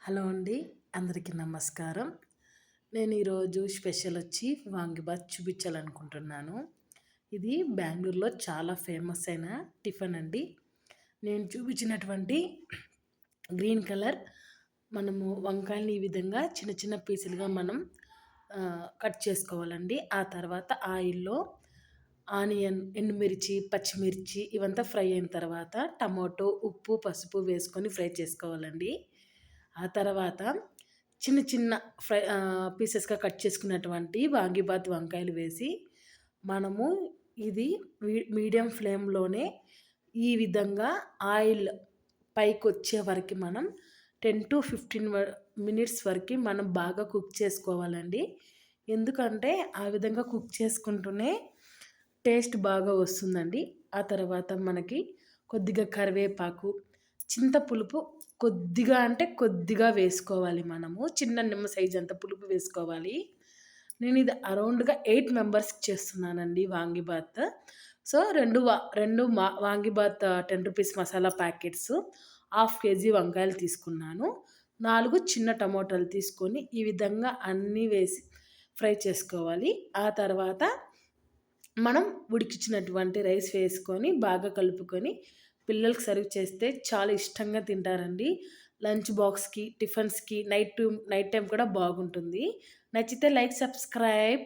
Hello అండి. అందరికీ నమస్కారం. నేను ఈరోజు స్పెషల్ వచ్చి వాంగిబాత్ చూపించాలనుకుంటున్నాను. ఇది బెంగుళూరులో చాలా ఫేమస్ అయిన టిఫిన్ అండి. నేను చూపించినటువంటి గ్రీన్ కలర్ మనము వంకాయని ఈ విధంగా చిన్న చిన్న పీసులుగా మనం కట్ చేసుకోవాలండి. ఆ తర్వాత ఆయిల్‌లో ఆనియన్, ఎండుమిర్చి, పచ్చిమిర్చి ఇవంతా ఫ్రై అయిన తర్వాత టమాటో, ఉప్పు, పసుపు వేసుకొని ఫ్రై చేసుకోవాలండి. ఆ తర్వాత చిన్న చిన్న పీసెస్‌గా కట్ చేసుకున్నటువంటి వాంగిబాత్ వంకాయలు వేసి మనము ఇది మీడియం ఫ్లేమ్‌లోనే ఈ విధంగా ఆయిల్ పైకొచ్చే వరకి మనం 10-15 మినిట్స్ వరకి మనం బాగా కుక్ చేసుకోవాలండి. ఎందుకంటే ఆ విధంగా కుక్ చేసుకుంటూనే టేస్ట్ బాగా వస్తుందండి. ఆ తర్వాత మనకి కొద్దిగా కరివేపాకు, చింత పులుపు కొద్దిగా అంటే కొద్దిగా వేసుకోవాలి మనము. చిన్న నిమ్మ సైజ్ అంత పులుపు వేసుకోవాలి. నేను ఇది అరౌండ్‌గా 8 మెంబర్స్‌కి చేస్తున్నానండి vangibath. So, 2 vangibath 10 rupees masala packets, half KG వంకాయలు తీసుకున్నాను. 4 చిన్న టమోటాలు తీసుకొని ఈ విధంగా అన్నీ వేసి ఫ్రై చేసుకోవాలి. ఆ తర్వాత మనం ఉడికించినటువంటి రైస్ వేసుకొని బాగా కలుపుకొని పిల్లలకి సర్వ్ చేస్తే చాలా ఇష్టంగా తింటారండి. లంచ్ బాక్స్‌కి, టిఫిన్స్‌కి నైట్ టైమ్ కూడా బాగుంటుంది. నచ్చితే లైక్, సబ్స్క్రైబ్.